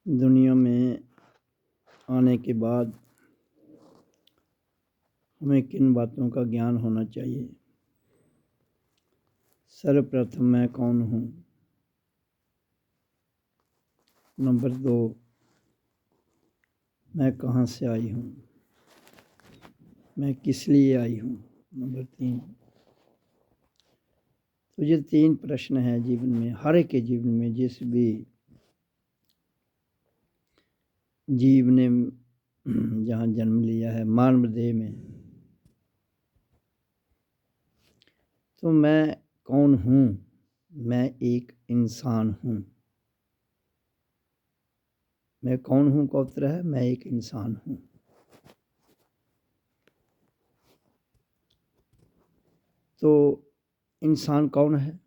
दुनिया में आने के बाद हमें किन बातों का ज्ञान होना चाहिए। सर्वप्रथम मैं कौन हूँ। नंबर 2, मैं कहाँ से आई हूँ, मैं किस लिए आई हूँ। नंबर 3। तो ये 3 प्रश्न हैं जीवन में, हर एक के जीवन में। जिस भी जीव ने जहाँ जन्म लिया है मानव देह में, तो मैं कौन हूँ। मैं एक इंसान हूँ। मैं कौन हूँ का उत्तर है मैं एक इंसान हूँ। तो इंसान कौन है।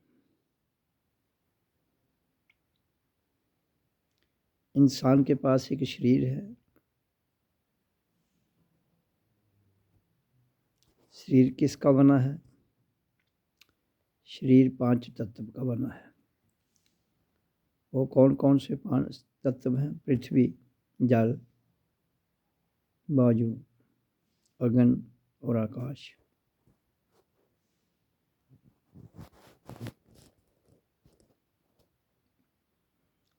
इंसान के पास एक शरीर है। शरीर किसका बना है। शरीर 5 तत्व का बना है। वो कौन कौन से 5 तत्व हैं। पृथ्वी, जल, वायु, अग्नि और आकाश।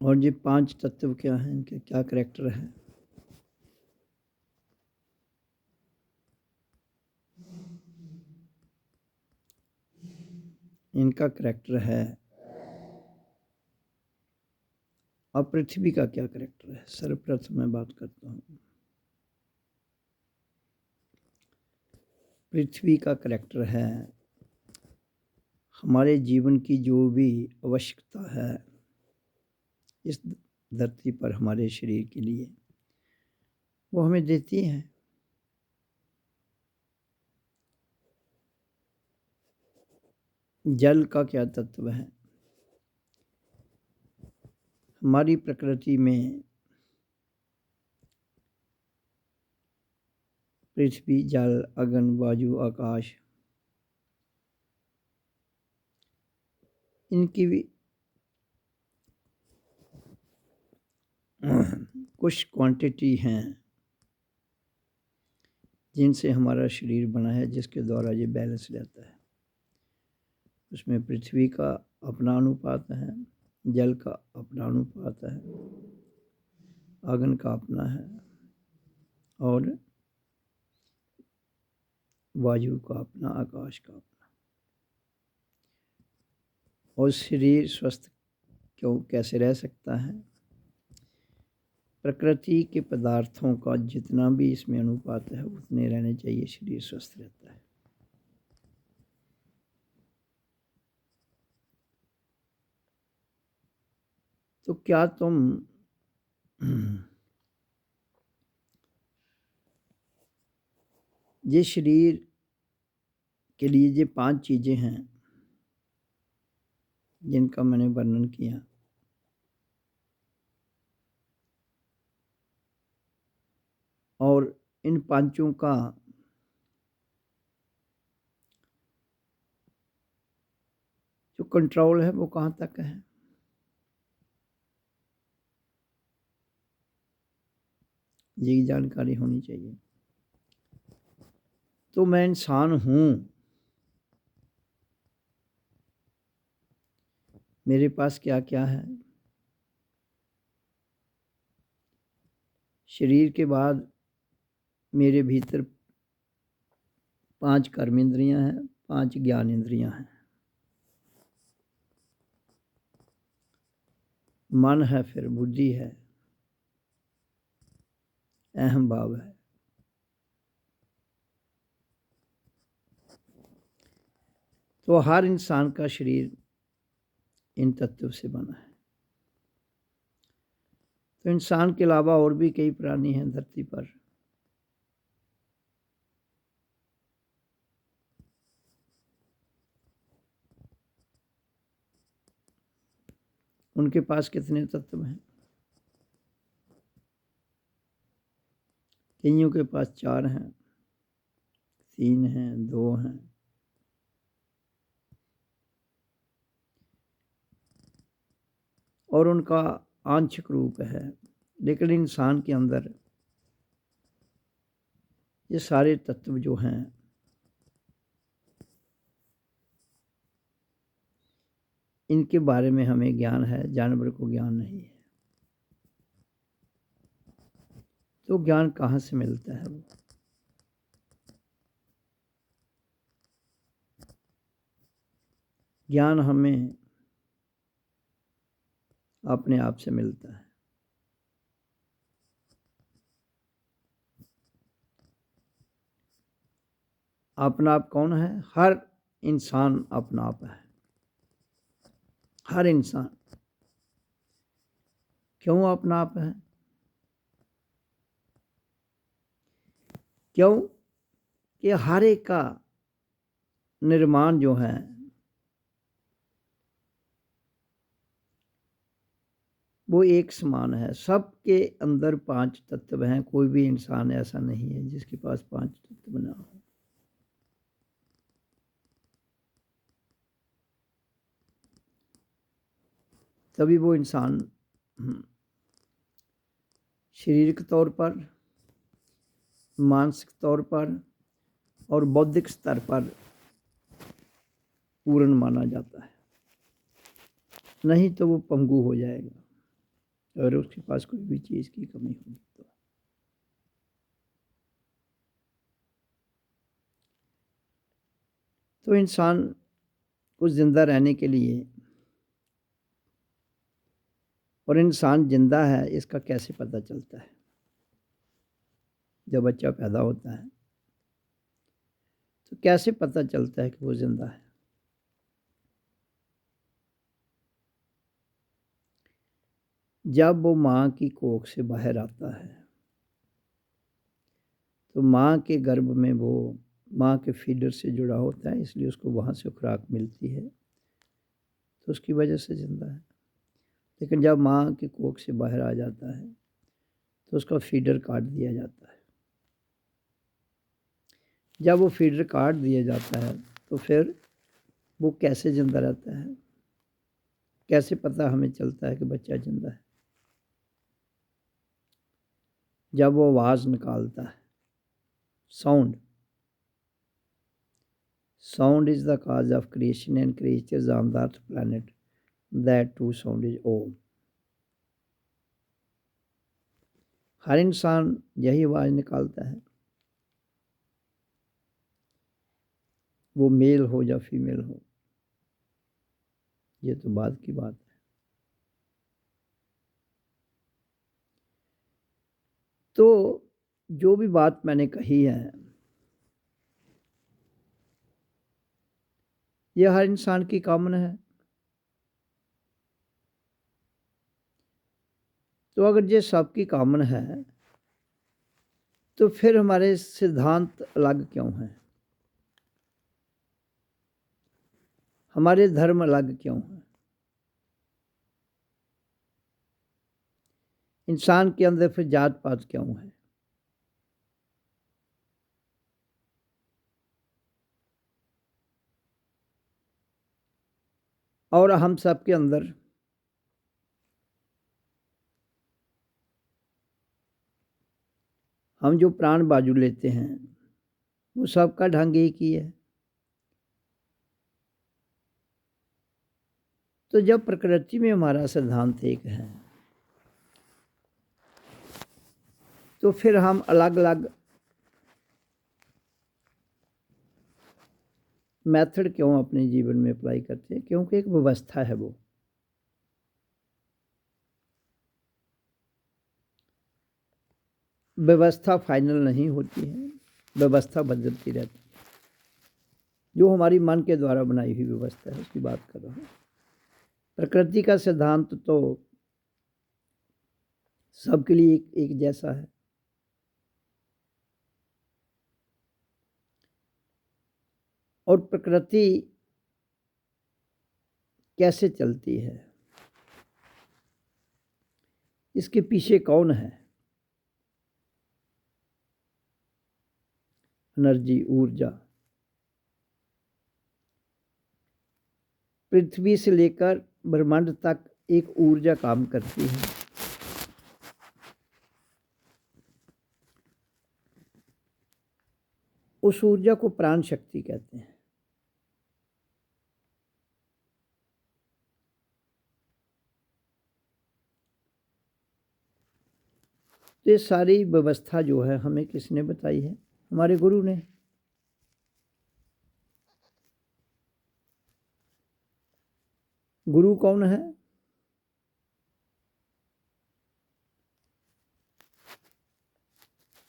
और ये 5 तत्व क्या हैं, इनके क्या करैक्टर है। इनका करैक्टर है। अब पृथ्वी का क्या करैक्टर है, सर्वप्रथम मैं बात करता हूँ। पृथ्वी का करैक्टर है हमारे जीवन की जो भी आवश्यकता है इस धरती पर हमारे शरीर के लिए, वो हमें देती है। जल का क्या तत्व है। हमारी प्रकृति में पृथ्वी, जल, अग्नि, वायु, आकाश, इनकी भी कुछ क्वांटिटी हैं जिनसे हमारा शरीर बना है, जिसके द्वारा ये बैलेंस रहता है। उसमें पृथ्वी का अपना अनुपात है, जल का अपना अनुपात है, अग्नि का अपना है और वायु का अपना, आकाश का अपना। और शरीर स्वस्थ क्यों कैसे रह सकता है। प्रकृति के पदार्थों का जितना भी इसमें अनुपात है उतने रहने चाहिए, शरीर स्वस्थ रहता है। तो क्या तुम ये शरीर के लिए ये 5 चीज़ें हैं जिनका मैंने वर्णन किया, और इन 5 का जो कंट्रोल है वो कहाँ तक है। ये जानकारी होनी चाहिए। तो मैं इंसान हूँ, मेरे पास क्या क्या है। शरीर के बाद मेरे भीतर 5 कर्म इंद्रियाँ हैं, 5 ज्ञान इंद्रियाँ हैं। मन है, फिर बुद्धि है, अहम भाव है। तो हर इंसान का शरीर इन तत्वों से बना है। तो इंसान के अलावा और भी कई प्राणी हैं धरती पर। उनके पास कितने तत्व हैं। कईयों के पास 4 हैं, 3 हैं, 2 हैं। और उनका आंशिक रूप है लेकिन इंसान के अंदर ये सारे तत्व जो हैं इनके बारे में हमें ज्ञान है, जानवर को ज्ञान नहीं है। तो ज्ञान कहाँ से मिलता है? वो ज्ञान हमें अपने आप से मिलता है। अपना आप कौन है? हर इंसान अपना आप है। हर इंसान क्यों अपना आप है? क्यों कि हर एक का निर्माण जो है वो एक समान है। सबके अंदर 5 तत्व हैं। कोई भी इंसान ऐसा नहीं है जिसके पास 5 तत्व ना हो। तभी वो इंसान शारीरिक तौर पर, मानसिक तौर पर और बौद्धिक स्तर पर पूर्ण माना जाता है। नहीं तो वो पंगु हो जाएगा अगर उसके पास कोई भी चीज़ की कमी होगी तो इंसान को ज़िंदा रहने के लिए, और इंसान जिंदा है इसका कैसे पता चलता है? जब बच्चा पैदा होता है तो कैसे पता चलता है कि वो जिंदा है? जब वो माँ की कोख से बाहर आता है तो माँ के गर्भ में वो माँ के फीडर से जुड़ा होता है, इसलिए उसको वहाँ से खुराक मिलती है, तो उसकी वजह से जिंदा है। लेकिन जब माँ की कोख से बाहर आ जाता है तो उसका फीडर काट दिया जाता है। जब वो फीडर काट दिया जाता है तो फिर वो कैसे जिंदा रहता है? कैसे पता हमें चलता है कि बच्चा जिंदा है? जब वो आवाज़ निकालता है, sound. Sound is the cause of creation and creatures on the earth planet. That too sound is Om. हर इंसान यही आवाज़ निकालता है, वो मेल हो या फीमेल हो, ये तो बात की बात है। तो जो भी बात मैंने कही है ये हर इंसान की कॉमन है। तो अगर ये सबकी कॉमन है तो फिर हमारे सिद्धांत अलग क्यों हैं? हमारे धर्म अलग क्यों हैं? इंसान के अंदर फिर जात पात क्यों है? और हम सब के अंदर हम जो प्राण बाजू लेते हैं वो सबका ढंग एक ही है। तो जब प्रकृति में हमारा सिद्धांत एक है तो फिर हम अलग अलग मेथड क्यों अपने जीवन में अप्लाई करते हैं? क्योंकि एक व्यवस्था है। वो व्यवस्था फाइनल नहीं होती है, व्यवस्था बदलती रहती है। जो हमारी मन के द्वारा बनाई हुई व्यवस्था है उसकी बात कर रहा हूँ। प्रकृति का सिद्धांत तो सबके लिए एक जैसा है। और प्रकृति कैसे चलती है, इसके पीछे कौन है? एनर्जी, ऊर्जा। पृथ्वी से लेकर ब्रह्मांड तक एक ऊर्जा काम करती है। उस ऊर्जा को प्राण शक्ति कहते हैं। तो ये सारी व्यवस्था जो है हमें किसने बताई है? हमारे गुरु ने। गुरु कौन है?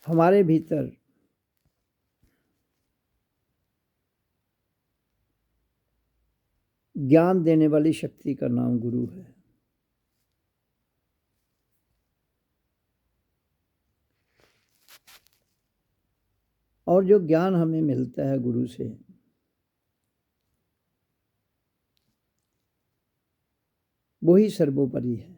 हमारे भीतर ज्ञान देने वाली शक्ति का नाम गुरु है। और जो ज्ञान हमें मिलता है गुरु से, वही सर्वोपरि है।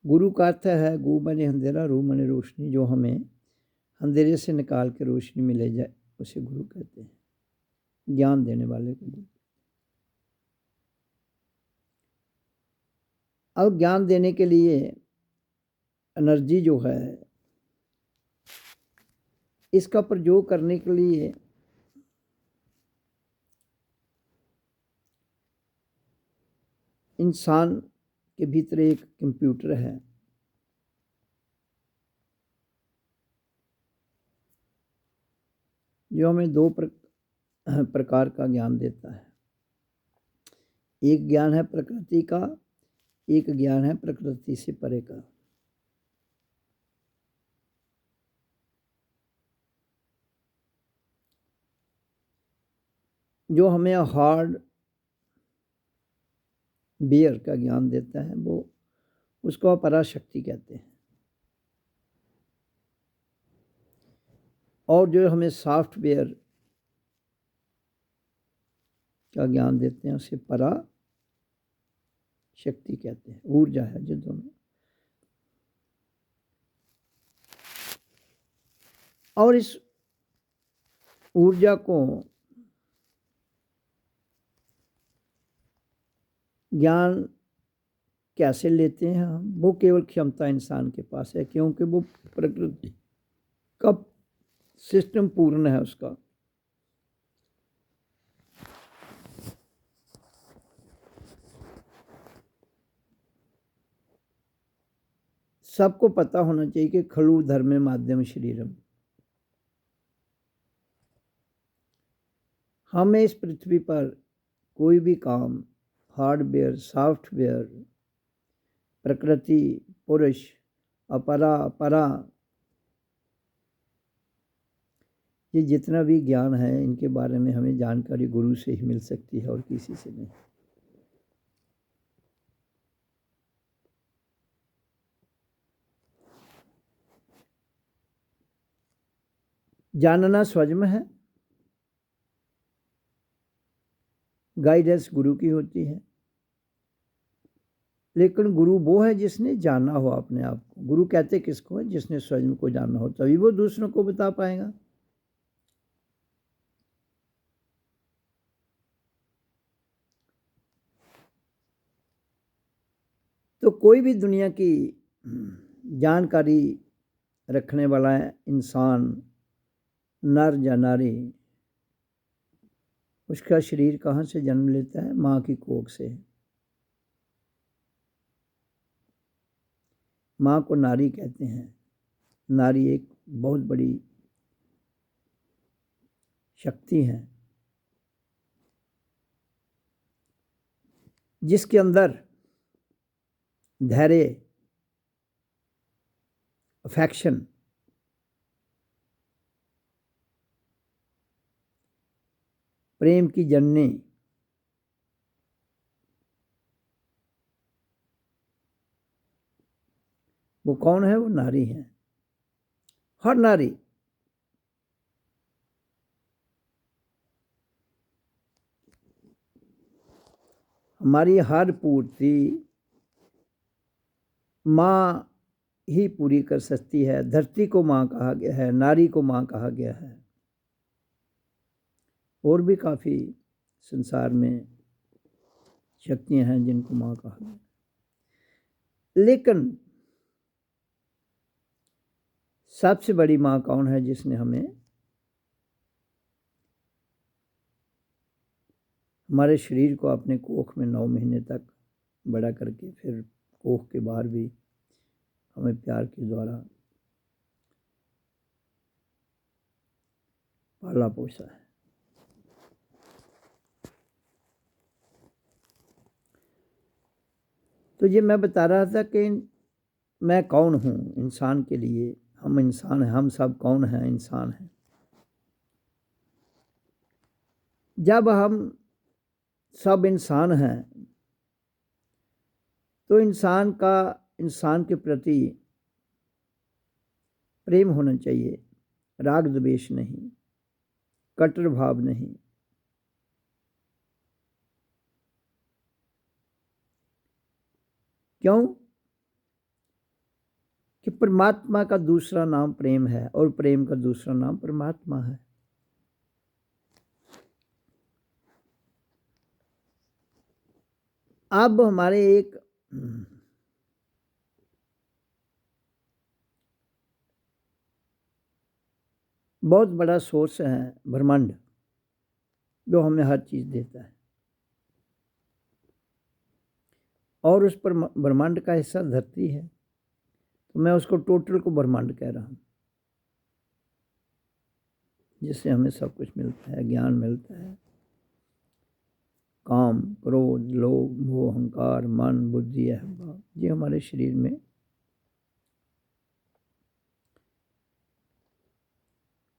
गुरु का अर्थ है गु माने अंधेरा, रू माने रोशनी। जो हमें अंधेरे से निकाल के रोशनी में ले जाए उसे गुरु कहते हैं, ज्ञान देने वाले को गुरु। अब ज्ञान देने के लिए एनर्जी जो है, इसका प्रयोग करने के लिए इंसान के भीतर एक कंप्यूटर है, जो हमें दो प्रकार का ज्ञान देता है। एक ज्ञान है प्रकृति का, एक ज्ञान है प्रकृति से परे का। जो हमें हार्ड बेयर का ज्ञान देता है वो उसको पराशक्ति कहते हैं। और जो हमें सॉफ्टवेयर का ज्ञान देते हैं उसे परा शक्ति कहते हैं। ऊर्जा है जो दोनों। और इस ऊर्जा को ज्ञान कैसे लेते हैं हम? वो केवल क्षमता इंसान के पास है, क्योंकि वो प्रकृति का सिस्टम पूर्ण है उसका। सबको पता होना चाहिए कि खलु धर्मे माध्यम शरीरम। हमें इस पृथ्वी पर कोई भी काम हार्डवेयर, सॉफ्टवेयर, प्रकृति, पुरुष, अपरा, परा, ये जितना भी ज्ञान है इनके बारे में हमें जानकारी गुरु से ही मिल सकती है और किसी से नहीं। जानना स्वयं है, गाइडेंस गुरु की होती है। लेकिन गुरु वो है जिसने जाना हो अपने आप को। गुरु कहते किसको है? जिसने स्वयं को जाना हो, तभी वो दूसरों को बता पाएगा। तो कोई भी दुनिया की जानकारी रखने वाला है इंसान, नर या नारी, उसका शरीर कहाँ से जन्म लेता है? माँ की कोख से। माँ को नारी कहते हैं। नारी एक बहुत बड़ी शक्ति है जिसके अंदर धैर्य, अफेक्शन, प्रेम की जननी, वो कौन है? वो नारी है। हर नारी हमारी हर पूर्ति माँ ही पूरी कर सकती है। धरती को माँ कहा गया है, नारी को माँ कहा गया है। और भी काफ़ी संसार में शक्तियाँ हैं जिनको माँ कहा गया। लेकिन सबसे बड़ी माँ कौन है जिसने हमें हमारे शरीर को अपने कोख में 9 महीने तक बड़ा करके फिर कोख के बाहर भी हमें प्यार के द्वारा पाला पोसा है। तो ये मैं बता रहा था कि मैं कौन हूँ इंसान के लिए। हम इंसान हैं, हम सब कौन हैं? इंसान हैं। जब हम सब इंसान हैं तो इंसान का इंसान के प्रति प्रेम होना चाहिए, राग द्वेष नहीं, कट्टर भाव नहीं। क्यों? कि परमात्मा का दूसरा नाम प्रेम है और प्रेम का दूसरा नाम परमात्मा है। अब हमारे एक बहुत बड़ा सोर्स है ब्रह्मांड, जो हमें हर चीज़ देता है, और उस पर ब्रह्मांड का हिस्सा धरती है, तो मैं उसको टोटल को ब्रह्मांड कह रहा हूँ, जिससे हमें सब कुछ मिलता है। ज्ञान मिलता है, काम, क्रोध, लोभ, मोह, अहंकार, मन, बुद्धि, अहंभाव, ये हमारे शरीर में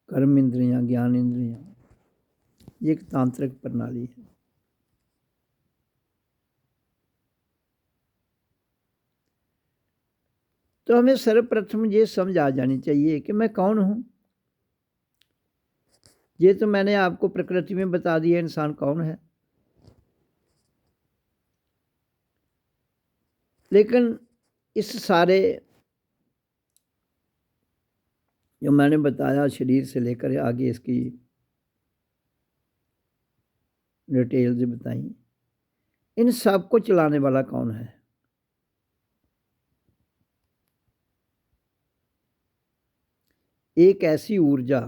कर्म इंद्रियाँ, ज्ञान इंद्रियाँ, ये एक तांत्रिक प्रणाली है। तो हमें सर्वप्रथम ये समझ आ जानी चाहिए कि मैं कौन हूँ। ये तो मैंने आपको प्रकृति में बता दिया इंसान कौन है, लेकिन इस सारे जो मैंने बताया शरीर से लेकर आगे इसकी डिटेल्स बताई, इन सब को चलाने वाला कौन है? एक ऐसी ऊर्जा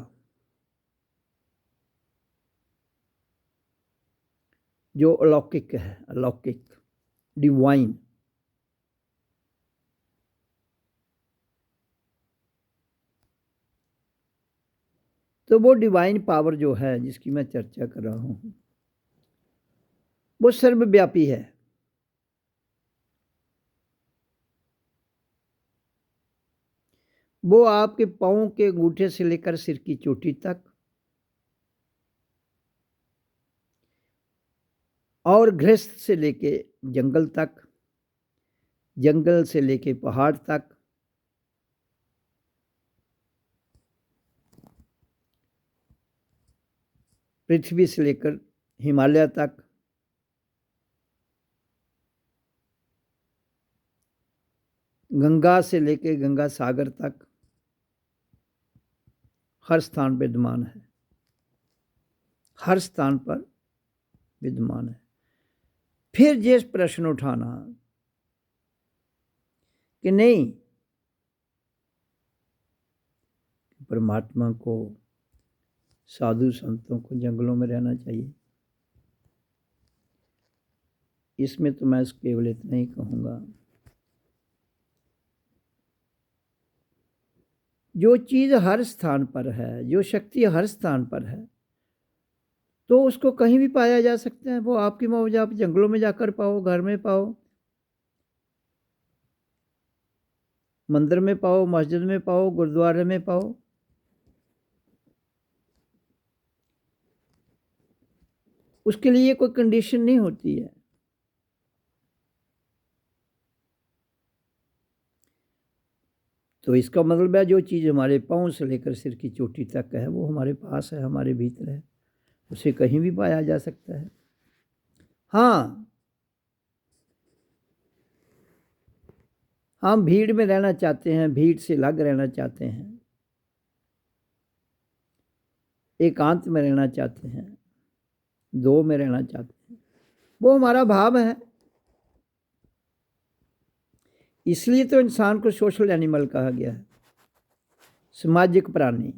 जो अलौकिक है, अलौकिक, डिवाइन। तो वो डिवाइन पावर जो है जिसकी मैं चर्चा कर रहा हूँ, वो सर्वव्यापी है। वो आपके पाँव के अंगूठे से लेकर सिर की चोटी तक, और गृहस्थ से लेके जंगल तक, जंगल से लेके पहाड़ तक, पृथ्वी से लेकर हिमालय तक, गंगा से लेके गंगा सागर तक, हर स्थान पर विद्यमान है, हर स्थान पर विद्यमान है। फिर ये प्रश्न उठाना कि नहीं, परमात्मा को, साधु संतों को जंगलों में रहना चाहिए, इसमें तो मैं केवल इतना ही कहूँगा, जो चीज़ हर स्थान पर है, जो शक्ति हर स्थान पर है, तो उसको कहीं भी पाया जा सकता है। वो आपकी मौज, आप जंगलों में जाकर पाओ, घर में पाओ, मंदिर में पाओ, मस्जिद में पाओ, गुरुद्वारे में पाओ। उसके लिए कोई कंडीशन नहीं होती है। तो इसका मतलब है जो चीज़ हमारे पाँव से लेकर सिर की चोटी तक है, वो हमारे पास है, हमारे भीतर है, उसे कहीं भी पाया जा सकता है। हाँ, हम भीड़ में रहना चाहते हैं, भीड़ से अलग रहना चाहते हैं, एकांत में रहना चाहते हैं, दो में रहना चाहते हैं, वो हमारा भाव है। इसलिए तो इंसान को सोशल एनिमल कहा गया है। सामाजिक प्राणी।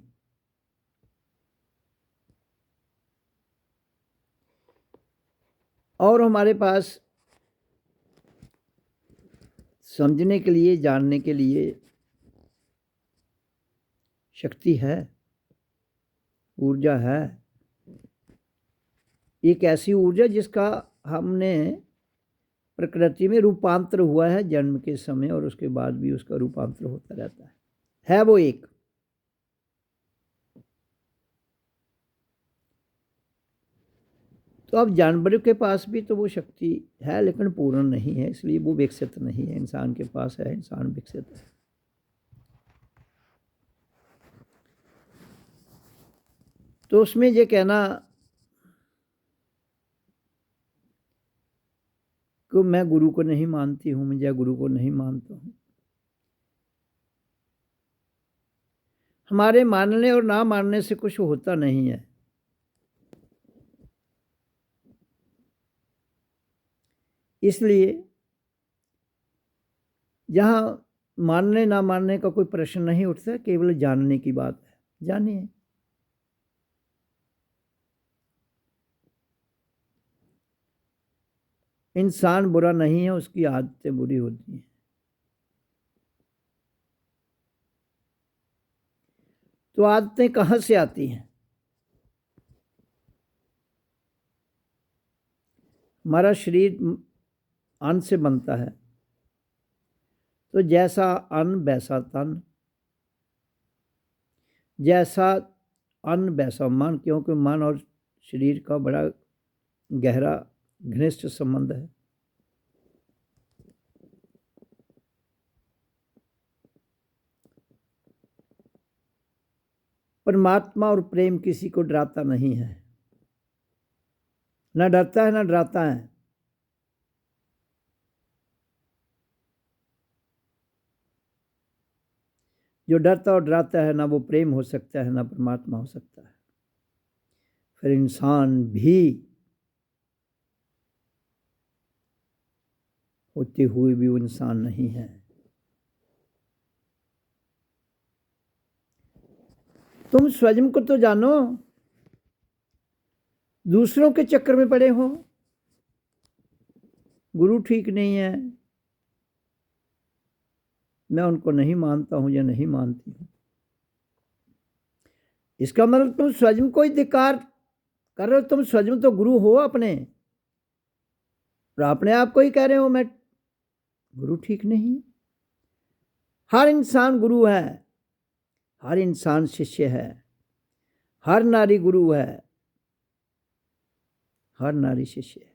और हमारे पास समझने के लिए, जानने के लिए शक्ति है, ऊर्जा है। एक ऐसी ऊर्जा जिसका हमने प्रकृति में रूपांतर हुआ है जन्म के समय, और उसके बाद भी उसका रूपांतर होता रहता है वो एक। तो अब जानवरों के पास भी तो वो शक्ति है, लेकिन पूर्ण नहीं है, इसलिए वो विकसित नहीं है। इंसान के पास है, इंसान विकसित है। तो उसमें ये कहना कि मैं गुरु को नहीं मानती हूँ, मैं जय गुरु को नहीं मानता हूँ, हमारे मानने और ना मानने से कुछ होता नहीं है। इसलिए जहाँ मानने ना मानने का कोई प्रश्न नहीं उठता, केवल जानने की बात है। जानिए। इंसान बुरा नहीं है, उसकी आदतें बुरी होती हैं। तो आदतें कहाँ से आती हैं? हमारा शरीर अन्न से बनता है, तो जैसा अन्न वैसा तन, जैसा अन्न वैसा मन, क्योंकि मन और शरीर का बड़ा गहरा घनिष्ठ संबंध है। परमात्मा और प्रेम किसी को डराता नहीं है, ना डरता है ना डराता है। जो डरता और डराता है, ना वो प्रेम हो सकता है, ना परमात्मा हो सकता है। फिर इंसान भी होते हुए भी वो इंसान नहीं है। तुम स्वयं को तो जानो, दूसरों के चक्कर में पड़े हो। गुरु ठीक नहीं है, मैं उनको नहीं मानता हूं या नहीं मानती हूं, इसका मतलब तुम स्वयं को ही धिक्कार कर रहे हो। तुम स्वयं तो गुरु हो अपने, और अपने आप को ही कह रहे हो मैं गुरु ठीक नहीं। हर इंसान गुरु है, हर इंसान शिष्य है, हर नारी गुरु है, हर नारी शिष्य है।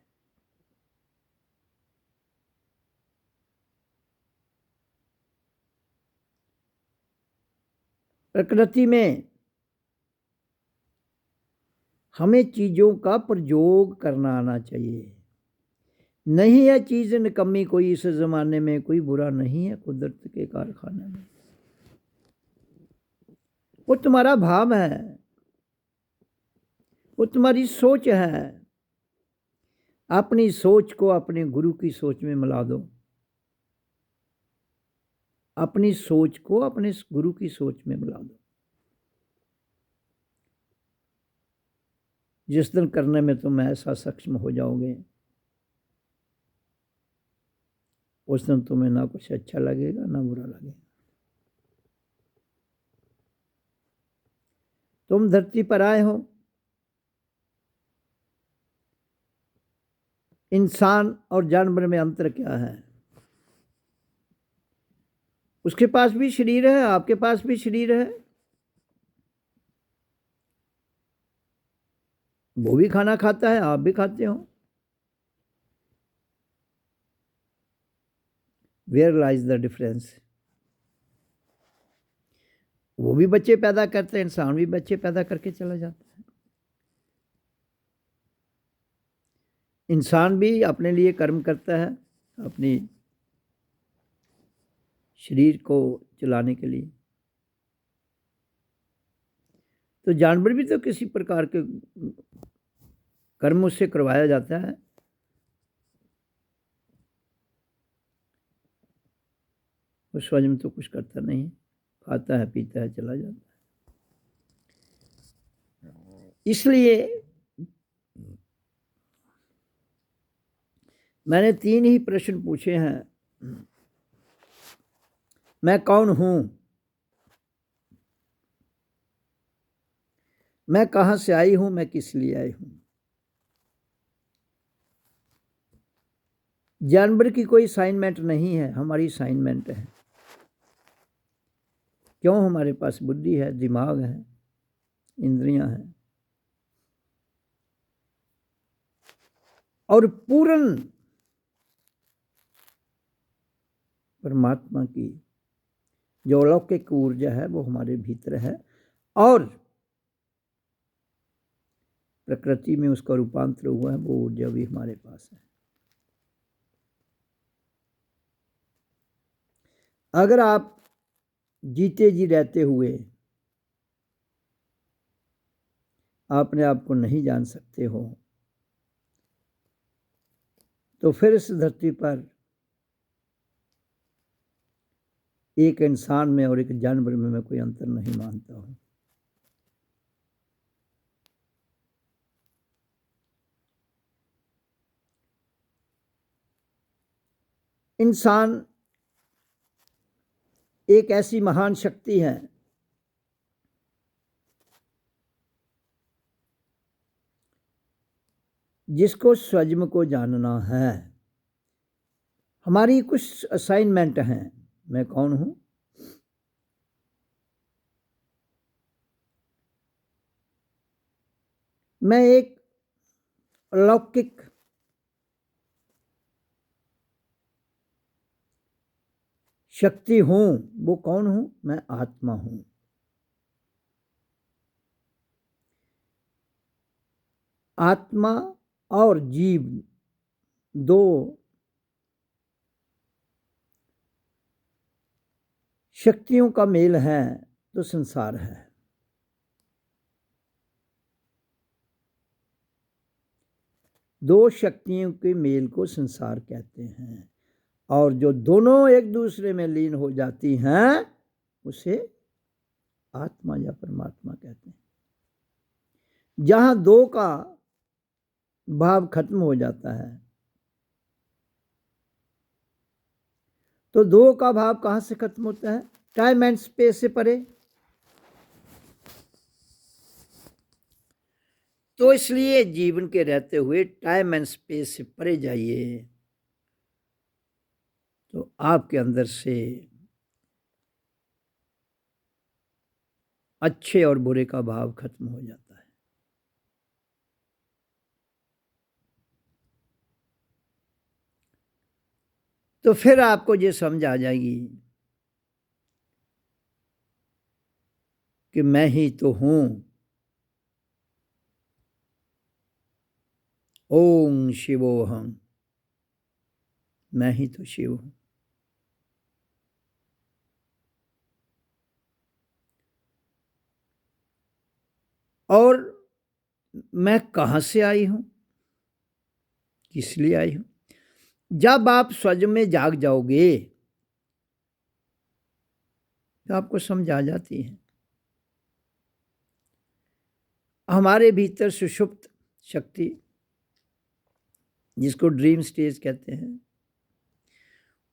प्रकृति में हमें चीजों का प्रयोग करना आना चाहिए। नहीं है चीज निकम्मी कोई इस जमाने में, कोई बुरा नहीं है कुदरत के कारखाने में। वो तुम्हारा भाव है, वो तुम्हारी सोच है। अपनी सोच को अपने गुरु की सोच में मिला दो, अपनी सोच को अपने गुरु की सोच में मिला दो। जिस दिन करने में तुम ऐसा सक्षम हो जाओगे, उस दिन तुम्हें ना कुछ अच्छा लगेगा ना बुरा लगेगा। तुम धरती पर आए हो, इंसान और जानवर में अंतर क्या है? उसके पास भी शरीर है, आपके पास भी शरीर है, वो भी खाना खाता है, आप भी खाते हो। Where lies the difference? वो भी बच्चे पैदा करते हैं, इंसान भी बच्चे पैदा करके चला जाता है। इंसान भी अपने लिए कर्म करता है, अपनी शरीर को चलाने के लिए। तो जानवर भी तो किसी प्रकार के कर्म उससे करवाया जाता है। वो स्वयं तो कुछ करता नहीं, खाता है, पीता है, चला जाता है। इसलिए मैंने 3 ही प्रश्न पूछे हैं। मैं कौन हूँ, मैं कहाँ से आई हूँ, मैं किस लिए आई हूँ। जानवर की कोई असाइनमेंट नहीं है, हमारी असाइनमेंट है। क्यों? हमारे पास बुद्धि है, दिमाग है, इंद्रियां हैं और पूर्ण परमात्मा की जो अलौकिक ऊर्जा है वो हमारे भीतर है और प्रकृति में उसका रूपांतर हुआ है, वो ऊर्जा भी हमारे पास है। अगर आप जीते जी रहते हुए अपने आप को नहीं जान सकते हो तो फिर इस धरती पर एक इंसान में और एक जानवर में मैं कोई अंतर नहीं मानता हूं। इंसान एक ऐसी महान शक्ति है जिसको स्वयं को जानना है। हमारी कुछ असाइनमेंट हैं। मैं कौन हूं? मैं एक अलौकिक शक्ति हूं। वो कौन हूं? मैं आत्मा हूं। आत्मा और जीव दो शक्तियों का मेल है तो संसार है। दो शक्तियों के मेल को संसार कहते हैं और जो दोनों एक दूसरे में लीन हो जाती हैं उसे आत्मा या परमात्मा कहते हैं। जहां दो का भाव खत्म हो जाता है तो दो का भाव कहां से खत्म होता है? टाइम एंड स्पेस से परे। तो इसलिए जीवन के रहते हुए टाइम एंड स्पेस से परे जाइए तो आपके अंदर से अच्छे और बुरे का भाव खत्म हो जाता है। तो फिर आपको ये समझ आ जाएगी कि मैं ही तो हूं। ओम शिवोहम, मैं ही तो शिव हूं। और मैं कहां से आई हूं, किस लिए आई हूं? जब आप स्वयं में जाग जाओगे तो आपको समझ आ जाती है। हमारे भीतर सुषुप्त शक्ति जिसको ड्रीम स्टेज कहते हैं,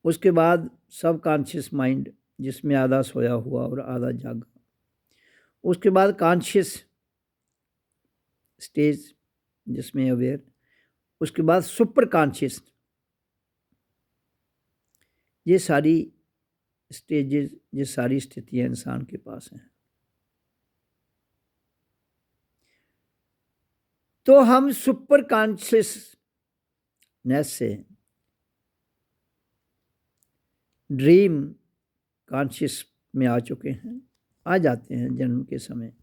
उसके बाद सब कॉन्शियस माइंड जिसमें आधा सोया हुआ और आधा जागा, उसके बाद कॉन्शियस स्टेज जिसमें अवेयर, उसके बाद सुपर कॉन्शियस। ये सारी स्टेजेस, ये सारी स्थितियां इंसान के पास हैं। तो हम सुपर कॉन्शियसनेस से ड्रीम कॉन्शियस में आ चुके हैं, आ जाते हैं जन्म के समय।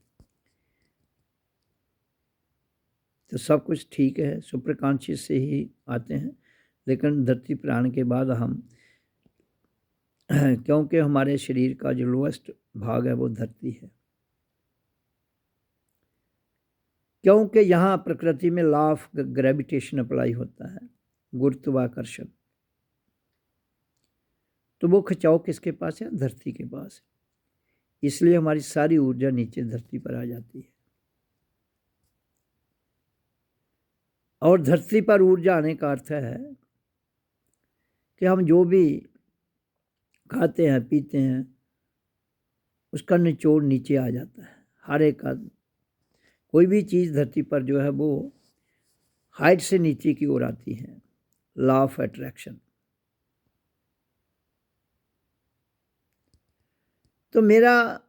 तो सब कुछ ठीक है, सुपर कॉन्शियस से ही आते हैं। लेकिन धरती पर आने के बाद हम क्योंकि हमारे शरीर का जो लोएस्ट भाग है वो धरती है, क्योंकि यहाँ प्रकृति में लॉ ऑफ ग्रेविटेशन अप्लाई होता है, गुरुत्वाकर्षण। तो वो खिंचाव किसके पास है? धरती के पास। इसलिए हमारी सारी ऊर्जा नीचे धरती पर आ जाती है। और धरती पर ऊर्जा आने का अर्थ है कि हम जो भी खाते हैं पीते हैं उसका निचोड़ नीचे आ जाता है। हर एक का कोई भी चीज़ धरती पर जो है वो हाइट से नीचे की ओर आती है। Law of attraction. तो मेरा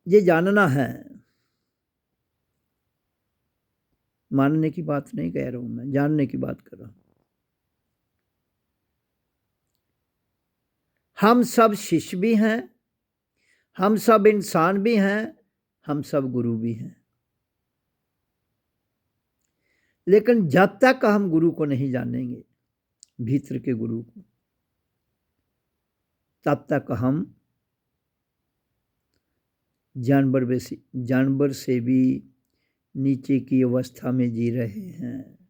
ये जानना है, मानने की बात नहीं कह रहा हूं, मैं जानने की बात कर रहा हूं। हम सब शिष्य भी हैं, हम सब इंसान भी हैं, हम सब गुरु भी हैं। लेकिन जब तक हम गुरु को नहीं जानेंगे, भीतर के गुरु को, तब तक हम जानवर से भी नीचे की अवस्था में जी रहे हैं।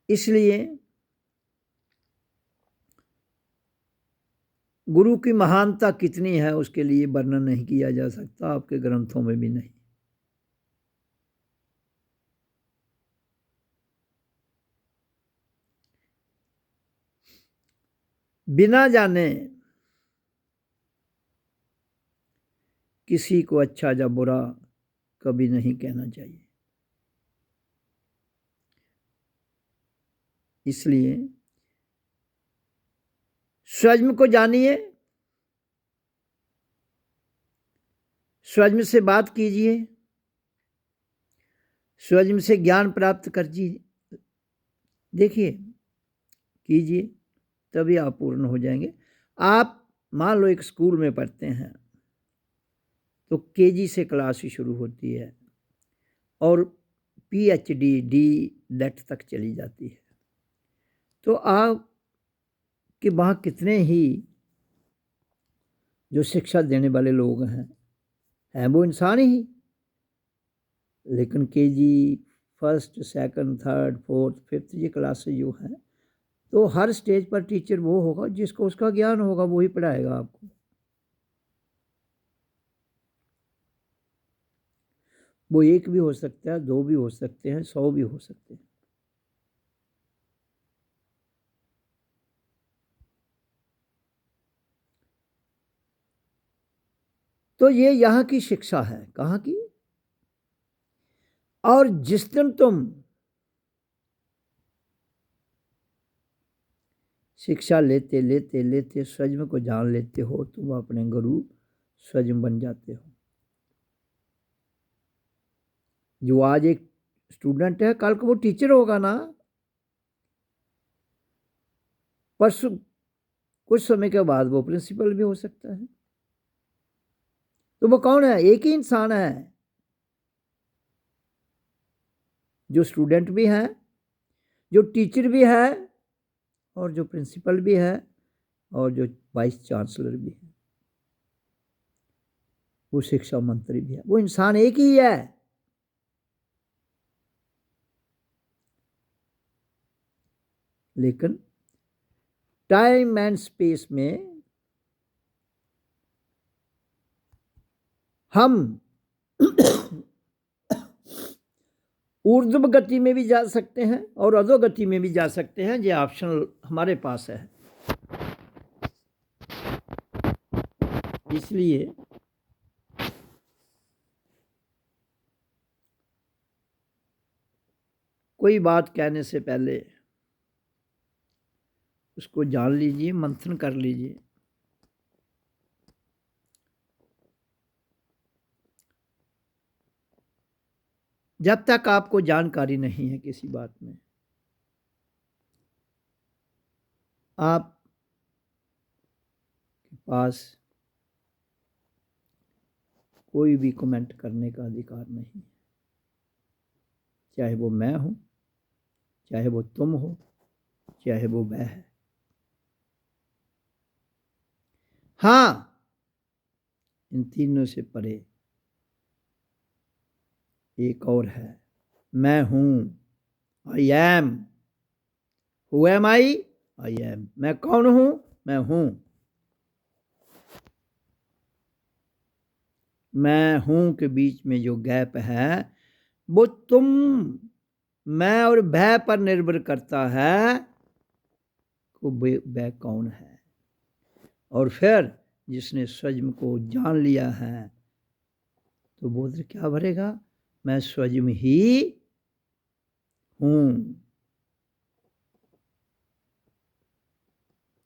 इसलिए गुरु की महानता कितनी है उसके लिए वर्णन नहीं किया जा सकता, आपके ग्रंथों में भी नहीं। बिना जाने किसी को अच्छा या बुरा कभी नहीं कहना चाहिए। इसलिए स्वयं को जानिए, स्वयं से बात कीजिए, स्वयं से ज्ञान प्राप्त कीजिए। देखिए, कीजिए तभी आप पूर्ण हो जाएंगे। आप मान लो एक स्कूल में पढ़ते हैं तो केजी से क्लास शुरू होती है और पीएचडी डी.लेट तक चली जाती है। तो आप कि वहाँ कितने ही जो शिक्षा देने वाले लोग हैं वो इंसान ही। लेकिन KG first, second, third, fourth, fifth ये क्लासेस जो हैं, तो हर स्टेज पर टीचर वो होगा जिसको उसका ज्ञान होगा, वो ही पढ़ाएगा आपको। वो एक भी हो सकता है, दो भी हो सकते हैं, 100 भी हो सकते हैं। तो ये यहाँ की शिक्षा है। कहाँ की? और जिस दिन तुम शिक्षा लेते लेते लेते स्वयं को जान लेते हो, तुम अपने गुरु स्वयं बन जाते हो। जो आज एक स्टूडेंट है, कल को वो टीचर होगा ना। परसों कुछ समय के बाद वो प्रिंसिपल भी हो सकता है। तो वो कौन है? एक ही इंसान है, जो स्टूडेंट भी है, जो टीचर भी है, और जो प्रिंसिपल भी है, और जो वाइस चांसलर भी है, वो शिक्षा मंत्री भी है। वो इंसान एक ही है। लेकिन टाइम एंड स्पेस में हम ऊर्ध्व गति में भी जा सकते हैं और अधो गति में भी जा सकते हैं। ये ऑप्शनल हमारे पास है। इसलिए कोई बात कहने से पहले उसको जान लीजिए, मंथन कर लीजिए। जब तक आपको जानकारी नहीं है किसी बात में, आप के पास कोई भी कमेंट करने का अधिकार नहीं है। चाहे वो मैं हूं, चाहे वो तुम हो, चाहे वो वह है। हाँ, इन तीनों से परे एक और है। मैं हूं, I am. Who am I I am. मैं कौन हूँ? मैं हूँ। मैं हूँ के बीच में जो गैप है वो तुम, मैं और भय पर निर्भर करता है वो वह कौन है। और फिर जिसने स्वयं को जान लिया है तो वो तो क्या भरेगा? मैं स्वयं ही हूँ।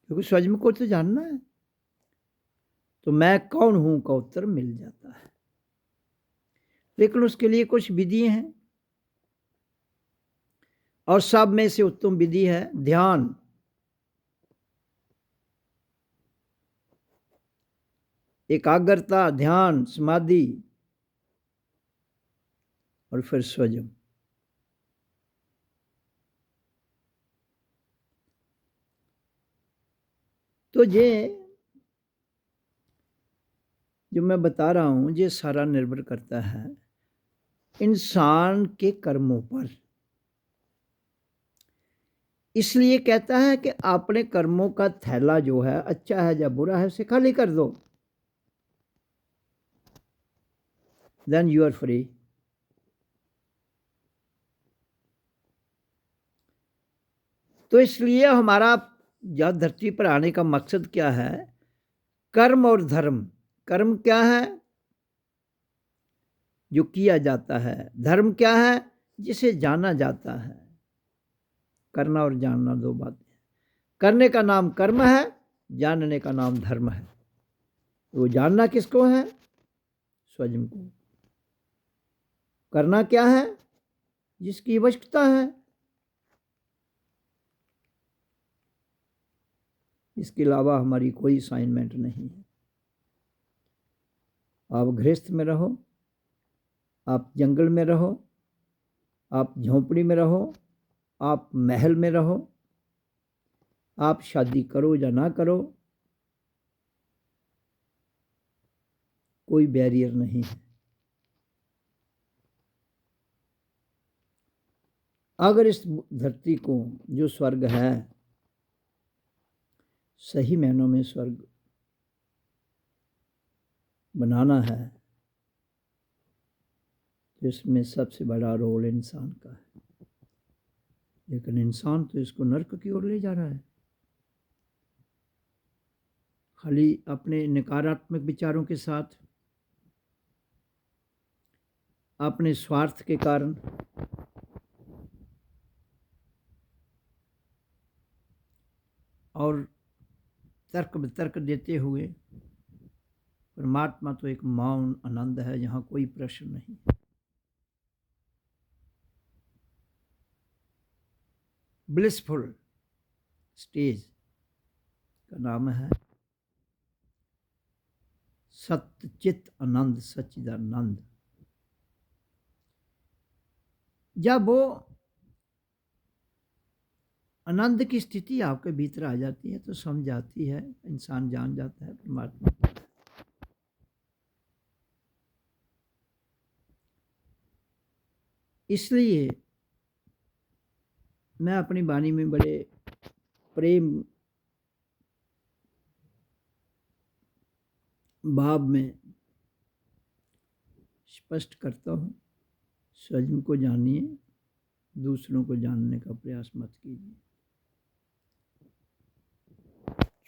क्योंकि स्वयं को तो जानना है, तो मैं कौन हूँ का उत्तर मिल जाता है। लेकिन उसके लिए कुछ विधि हैं, और सब में से उत्तम विधि है ध्यान। एकाग्रता, ध्यान, समाधि और फिर स्वयं। तो ये जो मैं बता रहा हूँ ये सारा निर्भर करता है इंसान के कर्मों पर। इसलिए कहता है कि अपने कर्मों का थैला जो है, अच्छा है या बुरा है, उसे खाली कर दो, देन यू आर फ्री। तो इसलिए हमारा यह धरती पर आने का मकसद क्या है? कर्म और धर्म। कर्म क्या है? जो किया जाता है। धर्म क्या है? जिसे जाना जाता है। करना और जानना दो बातें। करने का नाम कर्म है, जानने का नाम धर्म है। वो जानना किसको है? स्वयं को। करना क्या है? जिसकी आवश्यकता है। इसके अलावा हमारी कोई असाइनमेंट नहीं है। आप गृहस्थ में रहो, आप जंगल में रहो, आप झोंपड़ी में रहो, आप महल में रहो, आप शादी करो या ना करो, कोई बैरियर नहीं है। अगर इस धरती को, जो स्वर्ग है, सही मायनों में स्वर्ग बनाना है तो इसमें सबसे बड़ा रोल इंसान का है। लेकिन इंसान तो इसको नर्क की ओर ले जा रहा है, खाली अपने नकारात्मक विचारों के साथ, अपने स्वार्थ के कारण। और तर्क वितर्क देते हुए। परमात्मा तो एक मौन आनंद है, जहाँ कोई प्रश्न नहीं। ब्लिसफुल स्टेज का नाम है सत्यचित आनंद, सच्चिदानंद। जब वो आनंद की स्थिति आपके भीतर आ जाती है तो समझ आती है, इंसान जान जाता है परमात्मा। इसलिए मैं अपनी वाणी में बड़े प्रेम भाव में स्पष्ट करता हूँ, स्वयं को जानिए, दूसरों को जानने का प्रयास मत कीजिए।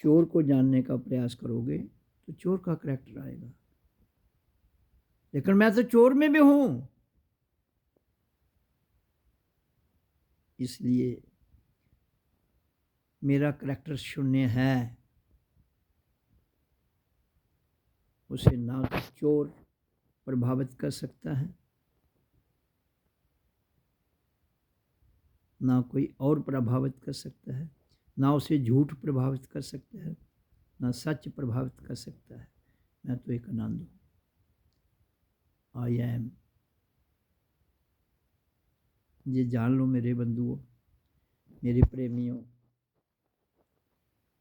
चोर को जानने का प्रयास करोगे तो चोर का करैक्टर आएगा, लेकिन मैं तो चोर में भी हूं। इसलिए मेरा करैक्टर शून्य है। उसे ना तो चोर प्रभावित कर सकता है, ना कोई और प्रभावित कर सकता है, ना उसे झूठ प्रभावित कर सकता है, ना सच प्रभावित कर सकता है। मैं तो एक आनंद हूँ। I am. ये जान लो मेरे बंधुओं, मेरे प्रेमियों,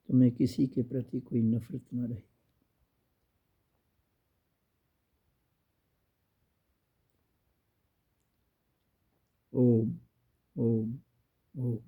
तुम्हें किसी के प्रति कोई नफरत न रहे। ओम ओम ओम।